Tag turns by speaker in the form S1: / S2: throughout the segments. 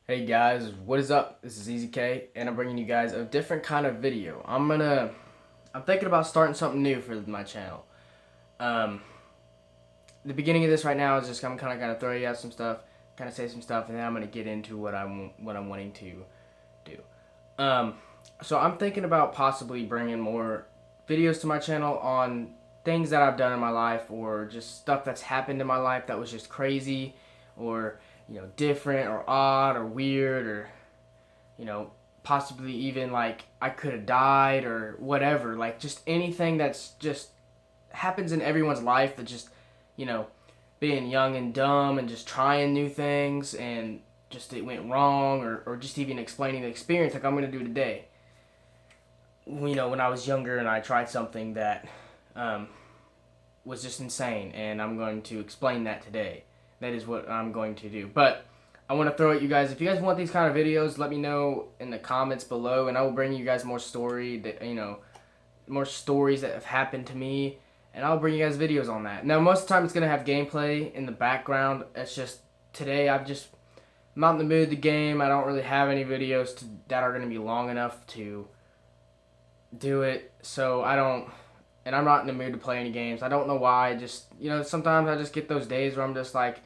S1: Hey guys, what is up? This is EasyK, and I'm bringing you guys a different kind of video. I'm thinking about starting something new for my channel. Um, the beginning of this right now is just I'm kind of gonna throw you out some stuff, kind of say some stuff, and then I'm gonna get into what I'm wanting to do. Um, so I'm thinking about possibly bringing more videos to my channel on things that I've done in my life, or just stuff that's happened in my life that was just crazy, or different, or odd, or weird, or you know, possibly even like I could have died or whatever. Like just anything that's just happens in everyone's life that just, you know, being young and dumb and just trying new things and just it went wrong, or just even explaining the experience like I'm going to do today. When I was younger and I tried something that um, was just insane, and I'm going to explain that today. That is what I'm going to do. But I want to throw at you guys. If you guys want these kind of videos, let me know in the comments below, and I will bring you guys more more stories that have happened to me, and I'll bring you guys videos on that. Now, most of the time, it's gonna have gameplay in the background. It's just today I'm not in the mood to game. I don't really have any videos that are gonna be long enough to do it, so I don't. And I'm not in the mood to play any games. I don't know why. Just sometimes I just get those days where I'm just like,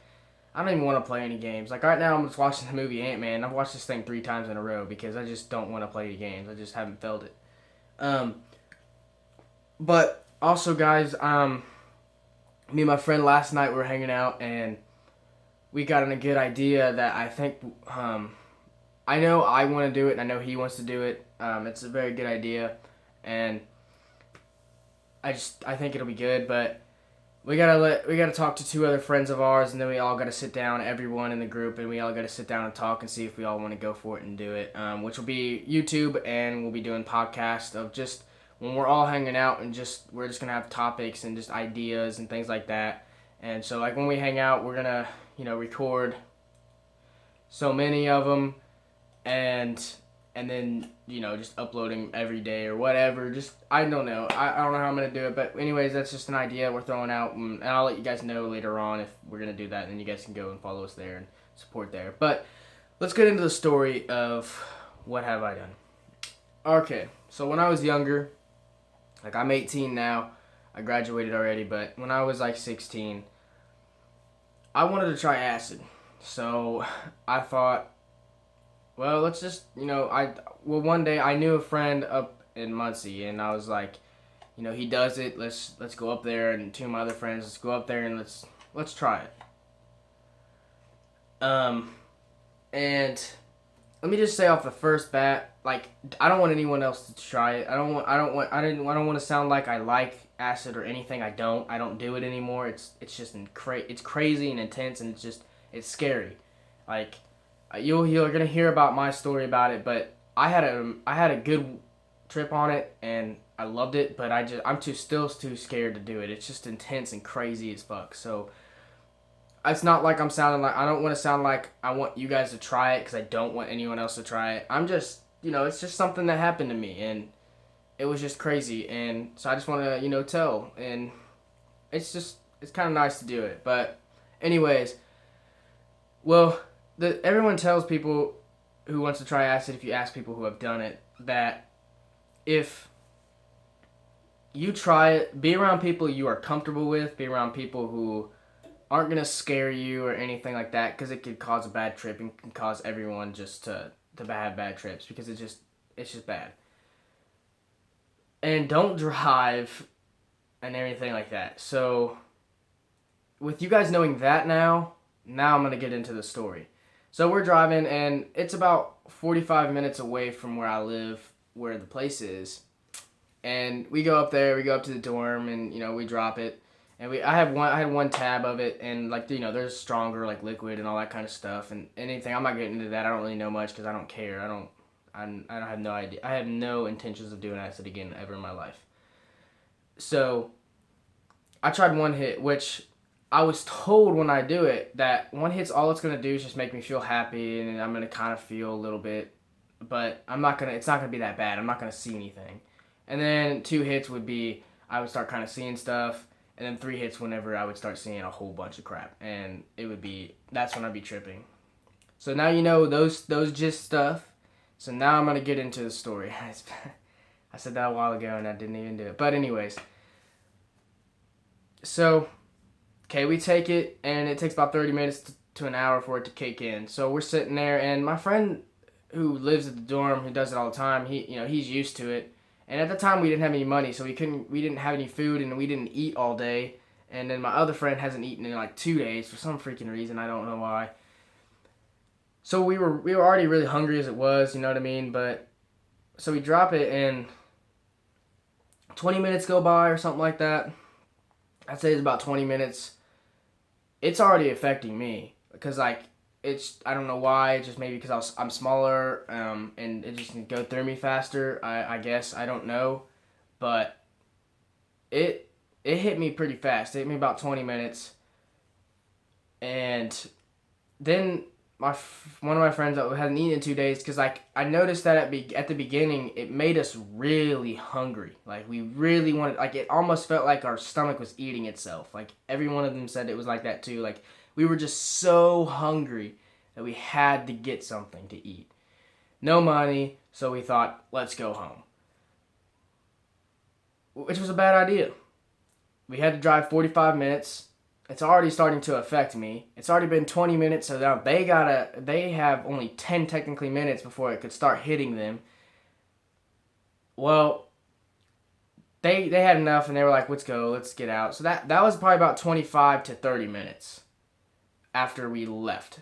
S1: I don't even want to play any games. Like right now, I'm just watching the movie Ant-Man. I've watched this thing 3 times in a row because I just don't want to play the games. I just haven't felt it. Um, but also, guys, me and my friend last night we were hanging out and we got in a good idea that I think I know I want to do it and I know he wants to do it. It's a very good idea, and I think it'll be good, but we gotta talk to 2 other friends of ours, and then we all gotta sit down, everyone in the group, and we all gotta sit down and talk and see if we all want to go for it and do it. Which will be YouTube, and we'll be doing podcasts of just when we're all hanging out, and we're just gonna have topics and just ideas and things like that. And so like when we hang out, we're gonna record so many of them, and then just uploading every day or whatever. Just I don't know. I don't know how I'm gonna do it, but anyways, that's just an idea we're throwing out, and I'll let you guys know later on if we're gonna do that, and then you guys can go and follow us there and support there. But let's get into the story of what have I done. Okay, so when I was younger, like I'm 18 now, I graduated already, but when I was like 16, I wanted to try acid. So I thought, well, let's just, one day I knew a friend up in Muncie, and I was like, he does it. Let's go up there, and 2 of my other friends, let's go up there and let's try it. Um, and let me just say off the first bat, like I don't want anyone else to try it. I don't want to sound like I like acid or anything. I don't do it anymore. It's just it's crazy and intense, and it's scary. Like you're gonna hear about my story about it, but I had a good trip on it and I loved it, but I'm too scared to do it. It's just intense and crazy as fuck. So it's not like I'm sounding like I don't want to sound like I want you guys to try it because I don't want anyone else to try it. I'm just it's just something that happened to me, and it was just crazy, and so I just want to tell, and it's kind of nice to do it. But anyways, well, everyone tells people who wants to try acid, if you ask people who have done it, that if you try it, be around people you are comfortable with, be around people who aren't gonna scare you or anything like that, because it could cause a bad trip and can cause everyone just to have bad trips because it's just bad. And don't drive and everything like that. So with you guys knowing that now I'm gonna get into the story. So we're driving, and it's about 45 minutes away from where I live, where the place is. And we go up there, we go up to the dorm, and we drop it. And I had one tab of it, and like there's stronger like liquid and all that kind of stuff, and anything. I'm not getting into that. I don't really know much because I don't care. I don't have no idea. I have no intentions of doing acid again ever in my life. So I tried one hit, which I was told when I do it that one hit's all it's gonna do is just make me feel happy, and I'm gonna kind of feel a little bit, but I'm not gonna. It's not gonna be that bad. I'm not gonna see anything. And then 2 hits would be I would start kind of seeing stuff, and then 3 hits whenever I would start seeing a whole bunch of crap, and that's when I'd be tripping. So now you know those gist stuff. So now I'm gonna get into the story. I said that a while ago and I didn't even do it. But anyways, so okay, we take it and it takes about 30 minutes to an hour for it to kick in. So we're sitting there and my friend who lives at the dorm, who does it all the time, he's used to it. And at the time we didn't have any money, so we didn't have any food and we didn't eat all day. And then my other friend hasn't eaten in like 2 days for some freaking reason, I don't know why. So we were already really hungry as it was, you know what I mean? But so we drop it and 20 minutes go by or something like that. I'd say it's about 20 minutes. It's already affecting me because like I don't know why, just maybe because I'm smaller and it just can go through me faster. I guess I don't know, but it hit me pretty fast. It hit me about 20 minutes, and then one of my friends that hadn't eaten in 2 days, because like I noticed that at the beginning it made us really hungry. Like we really wanted, like it almost felt like our stomach was eating itself. Like every one of them said it was like that too. Like we were just so hungry that we had to get something to eat. No money, so we thought, let's go home. Which was a bad idea. We had to drive 45 minutes. It's already starting to affect me. It's already been 20 minutes, so now they have only 10 technically minutes before it could start hitting them. Well, they had enough and they were like, let's go, let's get out. So that was probably about 25 to 30 minutes after we left.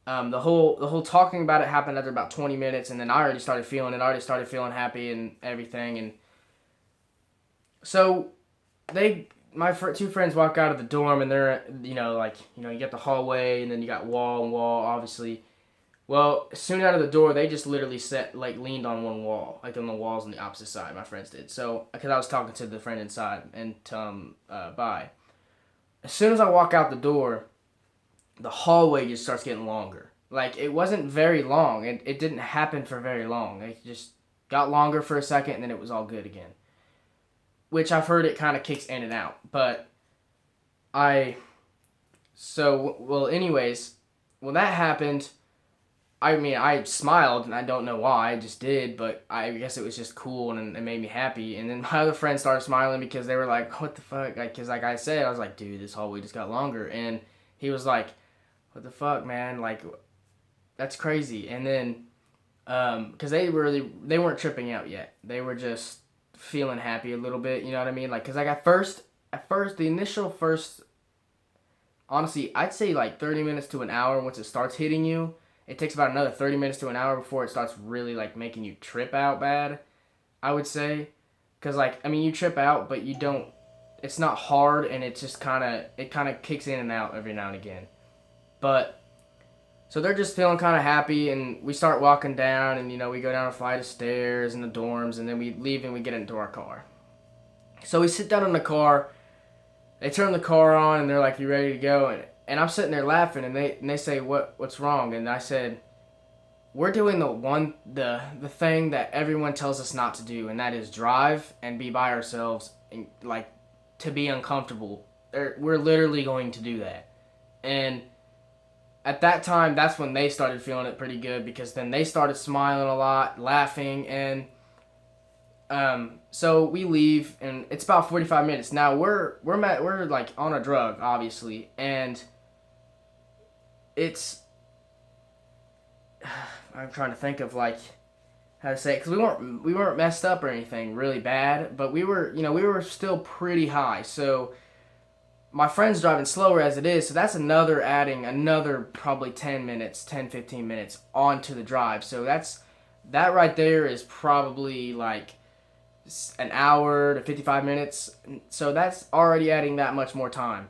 S1: The whole talking about it happened after about 20 minutes, and then I already started feeling it. I already started feeling happy and everything, and so my two friends walk out of the dorm, and they're you got the hallway, and then you got wall and wall, obviously. Well, as soon out of the door, they just literally leaned on one wall, like on the walls on the opposite side. My friends did. So because I was talking to the friend inside and by. As soon as I walk out the door, the hallway just starts getting longer. Like, it wasn't very long. It didn't happen for very long. It just got longer for a second, and then it was all good again. Which I've heard it kind of kicks in and out. But anyways, when that happened, I mean, I smiled, and I don't know why, I just did, but I guess it was just cool, and it made me happy. And then my other friends started smiling because they were like, what the fuck? Because like I said, I was like, dude, this hallway just got longer. And he was like, what the fuck, man? Like, that's crazy. And then, because they weren't tripping out yet. They were just feeling happy a little bit, you know what I mean? Like, because like at first, the initial first, honestly, I'd say like 30 minutes to an hour once it starts hitting you. It takes about another 30 minutes to an hour before it starts really like making you trip out bad, I would say. Because like, I mean, you trip out, but you don't, it's not hard, and it just kind of kicks in and out every now and again. But, so they're just feeling kind of happy, and we start walking down, and, we go down a flight of stairs in the dorms, and then we leave and we get into our car. So we sit down in the car, they turn the car on, and they're like, you ready to go? And I'm sitting there laughing, and they say, what's wrong? And I said, we're doing the thing that everyone tells us not to do, and that is drive and be by ourselves, and like, to be uncomfortable. We're literally going to do that. And at that time, that's when they started feeling it pretty good, because then they started smiling a lot, laughing, and so we leave, and it's about 45 minutes. Now we're like on a drug, obviously, and it's I'm trying to think of like how to say it, because we weren't messed up or anything really bad, but we were still pretty high. So my friend's driving slower as it is, so that's adding another probably 15 minutes onto the drive. So that right there is probably like an hour to 55 minutes. So that's already adding that much more time.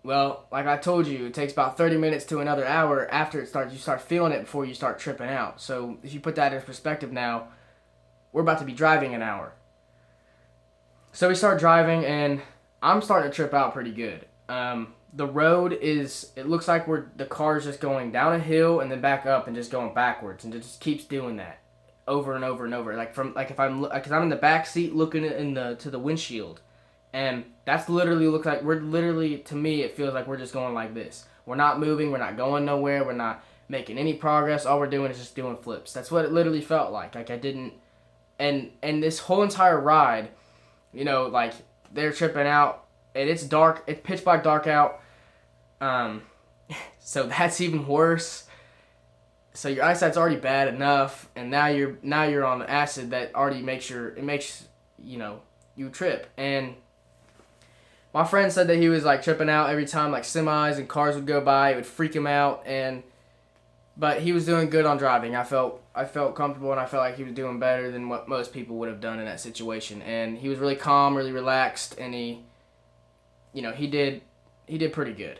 S1: Well, like I told you, it takes about 30 minutes to another hour after you start feeling it before you start tripping out. So if you put that in perspective now, we're about to be driving an hour. So we start driving, and I'm starting to trip out pretty good. The road it looks like the car's just going down a hill and then back up and just going backwards, and it just keeps doing that over and over and over. Because I'm in the back seat looking to the windshield. And that's literally to me, it feels like we're just going like this. We're not moving. We're not going nowhere. We're not making any progress. All we're doing is just doing flips. That's what it literally felt like. Like I didn't, and this whole entire ride, you know, like they're tripping out, and it's dark. It's pitch black dark out. So that's even worse. So your eyesight's already bad enough, and now you're on acid that already makes you know, you trip. And my friend said that he was like tripping out every time like semis and cars would go by. It would freak him out, but he was doing good on driving. I felt comfortable, and I felt like he was doing better than what most people would have done in that situation. And he was really calm, really relaxed, and he did pretty good.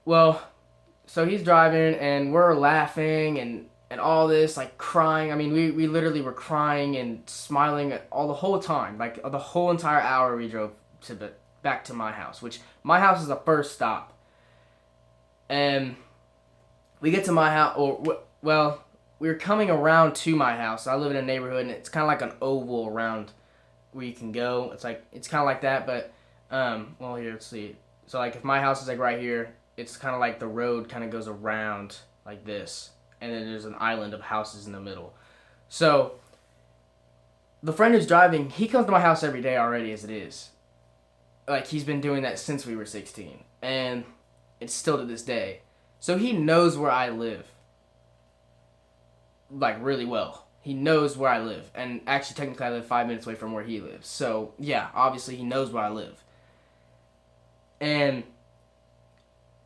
S1: Well, so he's driving, and we're laughing and all this, like crying. I mean, we literally were crying and smiling the whole time, like the whole entire hour we drove back to my house, which my house is the first stop. And we get to my house, well, we were coming around to my house. I live in a neighborhood, and it's kind of like an oval around where you can go. It's kind of like that, but well, here, let's see. So like if my house is like right here, it's kind of like the road kind of goes around like this, and then there's an island of houses in the middle. So the friend who's driving, he comes to my house every day already as it is. Like he's been doing that since we were 16, and it's still to this day. So he knows where I live, like really well. He knows where I live, and actually technically I live 5 minutes away from where he lives. So yeah, obviously he knows where I live. And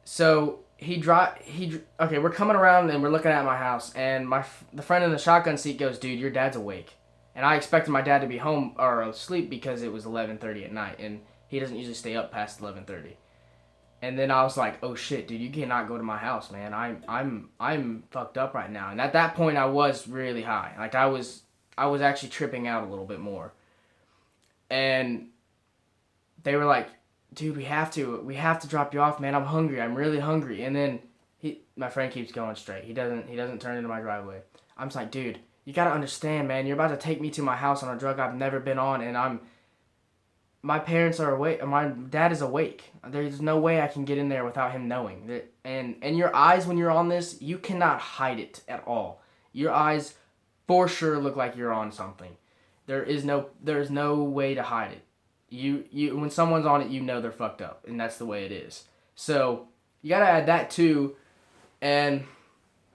S1: so okay, we're coming around and we're looking at my house, and the friend in the shotgun seat goes, "Dude, your dad's awake." And I expected my dad to be home or asleep because it was 11:30 at night, and he doesn't usually stay up past 11:30. And then I was like, "Oh shit, dude, you cannot go to my house, man. I'm fucked up right now." And at that point, I was really high. Like I was actually tripping out a little bit more. And they were like, "Dude, we have to drop you off, man. I'm hungry. I'm really hungry." And then my friend keeps going straight. He doesn't turn into my driveway. I'm just like, "Dude, you gotta understand, man. You're about to take me to my house on a drug I've never been on, and my parents are awake. My dad is awake. There's no way I can get in there without him knowing that." And your eyes when you're on this, you cannot hide it at all. Your eyes for sure look like you're on something. There's no way to hide it. You when someone's on it, you know they're fucked up, and that's the way it is. So you gotta add that too, and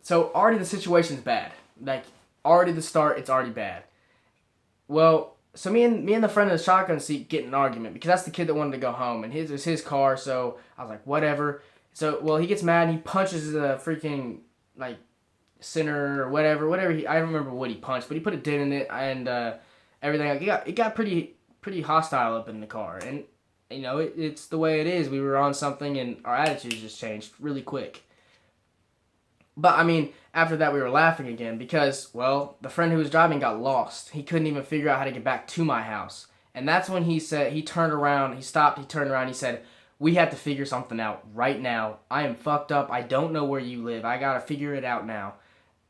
S1: so already the situation's bad. Like already the start, it's already bad. Well, so me and the friend in the shotgun seat get in an argument because that's the kid that wanted to go home, and it's his car. So I was like, whatever. So well, he gets mad and he punches the freaking like center or whatever. I don't remember what he punched, but he put a dent in it and everything. Like, it got pretty hostile up in the car, and you know it's the way it is. We were on something, and our attitudes just changed really quick. But I mean, after that we were laughing again because, well, the friend who was driving got lost. He couldn't even figure out how to get back to my house, and that's when he said he turned around. He stopped. He turned around. He said, "We have to figure something out right now. I am fucked up. I don't know where you live. I gotta figure it out now.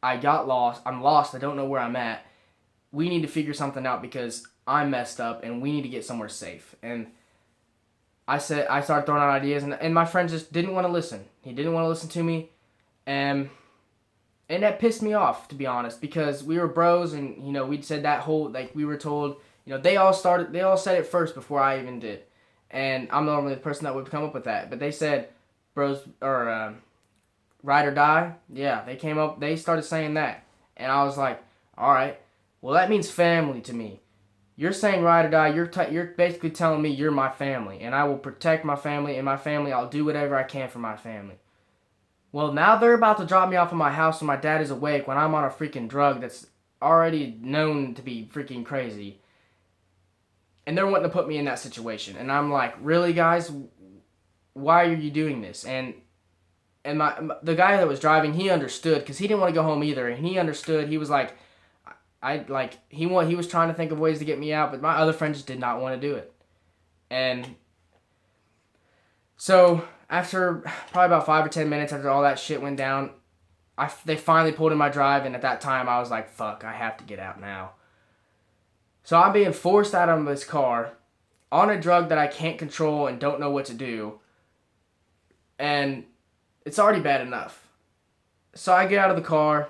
S1: I got lost. I'm lost. I don't know where I'm at. We need to figure something out because I'm messed up and we need to get somewhere safe." And I started throwing out ideas, and my friend just didn't want to listen. He didn't want to listen to me, and that pissed me off, to be honest, because we were bros, and you know we'd said that whole, like, we were told, you know, they all said it first before I even did, and I'm normally the person that would come up with that, but they said bros or ride or die. Yeah, they started saying that, and I was like, all right, well that means family to me. You're saying ride or die. You're basically telling me you're my family, and I will protect my family, and my family, I'll do whatever I can for my family. Well, now they're about to drop me off at my house when my dad is awake, when I'm on a freaking drug that's already known to be freaking crazy. And they're wanting to put me in that situation. And I'm like, really, guys? Why are you doing this? And the guy that was driving, he understood, because he didn't want to go home either. And he understood. He was like, he was trying to think of ways to get me out, but my other friend just did not want to do it. And so after probably about 5 or 10 minutes after all that shit went down, they finally pulled in my drive, and at that time I was like, fuck, I have to get out now. So I'm being forced out of this car on a drug that I can't control and don't know what to do, and it's already bad enough. So I get out of the car,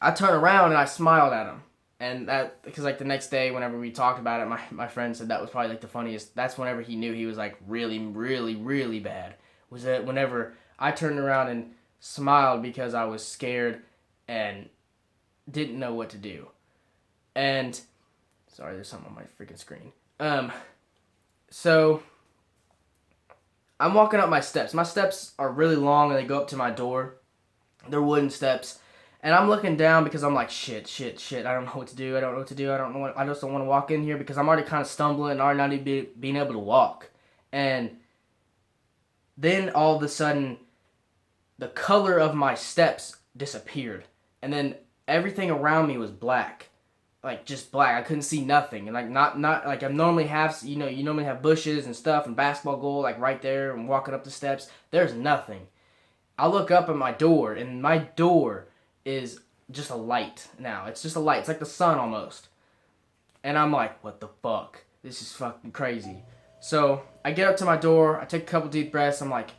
S1: I turn around and I smiled at him. And that, because like the next day, whenever we talked about it, my friend said that was probably like the funniest. That's whenever he knew he was like really, really, really bad. Was that whenever I turned around and smiled because I was scared and didn't know what to do. And sorry, there's something on my freaking screen. So I'm walking up my steps. My steps are really long and they go up to my door. They're wooden steps. And I'm looking down because I'm like, shit. I don't know what to do. I don't know what to do. I just don't want to walk in here because I'm already kind of stumbling and already not even being able to walk. And then all of a sudden, the color of my steps disappeared. And then everything around me was black. Like, just black. I couldn't see nothing. And, like, not like I normally have, you normally have bushes and stuff and basketball goal, like, right there and walking up the steps. There's nothing. I look up at my door, and my door is just a light now. It's just a light. It's like the sun almost. And I'm like, what the fuck? This is fucking crazy. So I get up to my door. I take a couple deep breaths. I'm like,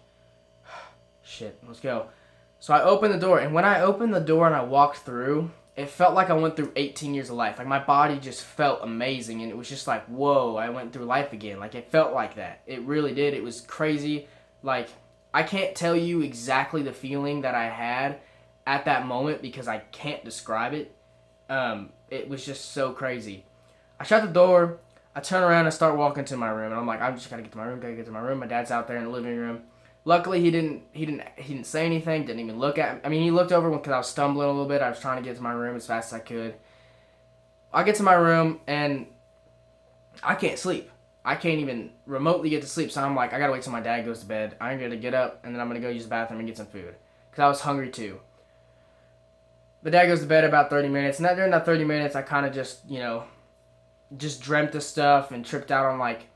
S1: shit, let's go. So I open the door. And when I opened the door and I walked through, it felt like I went through 18 years of life. Like my body just felt amazing. And it was just like, whoa, I went through life again. Like it felt like that. It really did. It was crazy. Like I can't tell you exactly the feeling that I had at that moment because I can't describe it. It was just so crazy. I shut the door. I turn around and start walking to my room, and I'm like, I'm just gotta get to my room. My dad's out there in the living room. Luckily, he didn't say anything. Didn't even look at me. I mean, he looked over because I was stumbling a little bit. I was trying to get to my room as fast as I could. I get to my room and I can't sleep. I can't even remotely get to sleep. So I'm like, I gotta wait till my dad goes to bed. I'm gonna get up and then I'm gonna go use the bathroom and get some food because I was hungry too. The dad goes to bed about 30 minutes, and during that 30 minutes, I kind of just dreamt of stuff and tripped out on, like,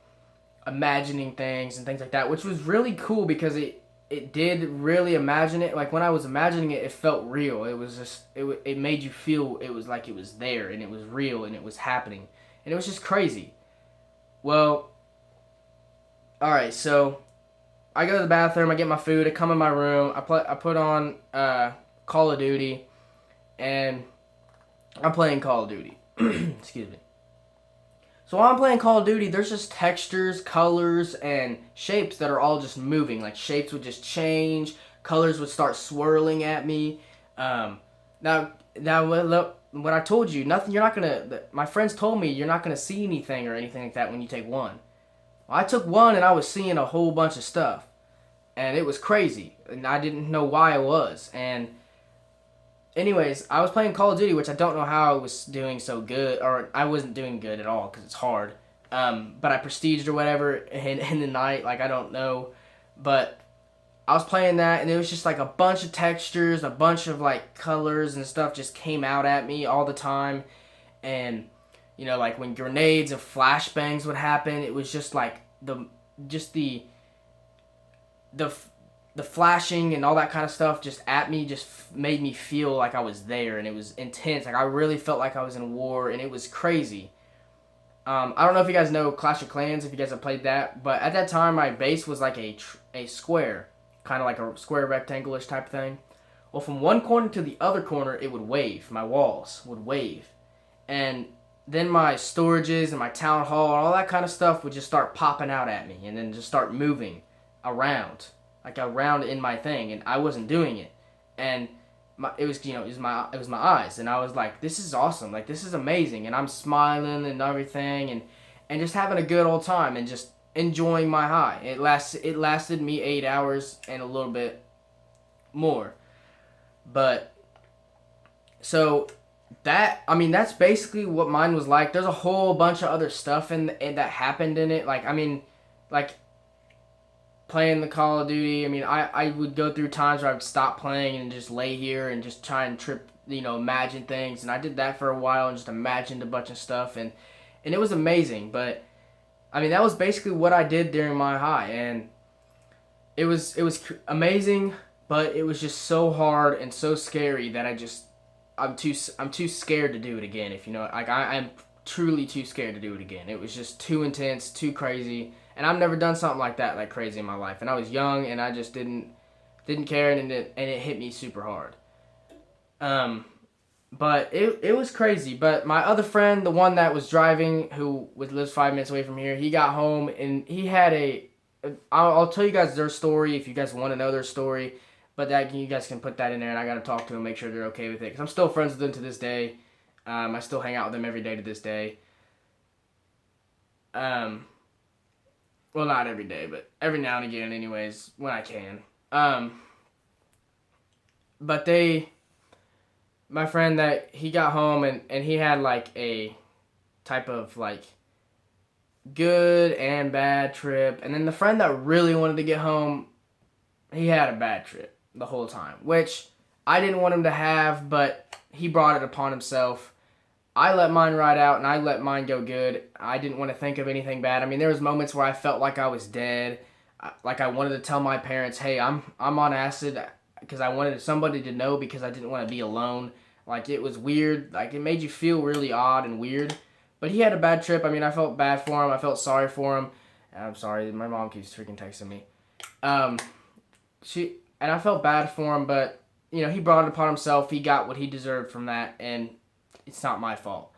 S1: imagining things and things like that, which was really cool because it did really imagine it. Like, when I was imagining it, it felt real. It was just, it made you feel it was like it was there, and it was real, and it was happening. And it was just crazy. Well, alright, so I go to the bathroom, I get my food, I come in my room, I put on Call of Duty, and I'm playing Call of Duty. Excuse me. So while I'm playing Call of Duty, there's just textures, colors, and shapes that are all just moving. Like shapes would just change, colors would start swirling at me. Now, what I told you, nothing. You're not gonna. My friends told me you're not gonna see anything or anything like that when you take one. Well, I took one and I was seeing a whole bunch of stuff, and it was crazy, and I didn't know why it was. And anyways, I was playing Call of Duty, which I don't know how I was doing so good, or I wasn't doing good at all because it's hard. But I prestiged or whatever in the night, like I don't know. But I was playing that, and it was just like a bunch of textures, a bunch of like colors and stuff just came out at me all the time. And like when grenades and flashbangs would happen, it was just like the flashing and all that kind of stuff just at me just made me feel like I was there, and it was intense. Like I really felt like I was in war, and it was crazy. I don't know if you guys know Clash of Clans, if you guys have played that, but at that time my base was like a square, kind of like a square rectangle-ish type thing. Well, from one corner to the other corner, it would wave. My walls would wave. And then my storages and my town hall and all that kind of stuff would just start popping out at me and then just start moving around. Like around in my thing, and I wasn't doing it. And it was my eyes, and I was like, this is awesome. Like this is amazing. And I'm smiling and everything and just having a good old time and just enjoying my high. It lasted me 8 hours and a little bit more. But so that's basically what mine was like. There's a whole bunch of other stuff in that happened in it. Like playing the Call of Duty. I would go through times where I would stop playing and just lay here and just try and imagine things. And I did that for a while and just imagined a bunch of stuff. And it was amazing. But, that was basically what I did during my high. And it was amazing, but it was just so hard and so scary that I'm too scared to do it again. If you know, like I'm truly too scared to do it again. It was just too intense, too crazy, and I've never done something like that, like crazy in my life. And I was young, and I just didn't care, and it hit me super hard. But it was crazy. But my other friend, the one that was driving, lives 5 minutes away from here, he got home and he had I'll tell you guys their story if you guys want to know their story. But that you guys can put that in there, and I gotta talk to them, make sure they're okay with it. Cause I'm still friends with them to this day. I still hang out with them every day to this day. Um, well, not every day, but every now and again, anyways, when I can. But my friend that he got home and he had like a type of like good and bad trip, and then the friend that really wanted to get home, he had a bad trip the whole time, which I didn't want him to have, but he brought it upon himself. I let mine ride out and I let mine go good. I didn't want to think of anything bad. I mean, there was moments where I felt like I was dead, like I wanted to tell my parents, "Hey, I'm on acid," because I wanted somebody to know because I didn't want to be alone. Like it was weird. Like it made you feel really odd and weird. But he had a bad trip. I mean, I felt bad for him. I felt sorry for him. I'm sorry, my mom keeps freaking texting me. Um, and I felt bad for him, but he brought it upon himself. He got what he deserved from that, and it's not my fault.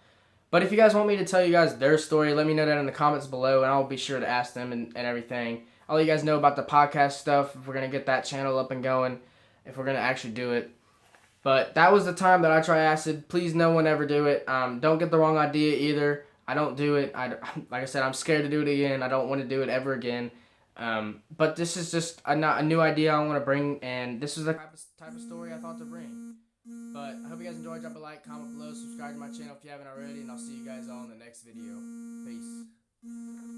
S1: But if you guys want me to tell you guys their story, let me know that in the comments below, and I'll be sure to ask them and everything. I'll let you guys know about the podcast stuff, if we're going to get that channel up and going, if we're going to actually do it. But that was the time that I try acid. Please no one ever do it. Don't get the wrong idea either. I don't do it. Like I said, I'm scared to do it again. I don't want to do it ever again. But this is just a new idea I want to bring, and this is the type of story I thought to bring. But I hope you guys enjoyed. Drop a like, comment below, subscribe to my channel if you haven't already, and I'll see you guys all in the next video. Peace.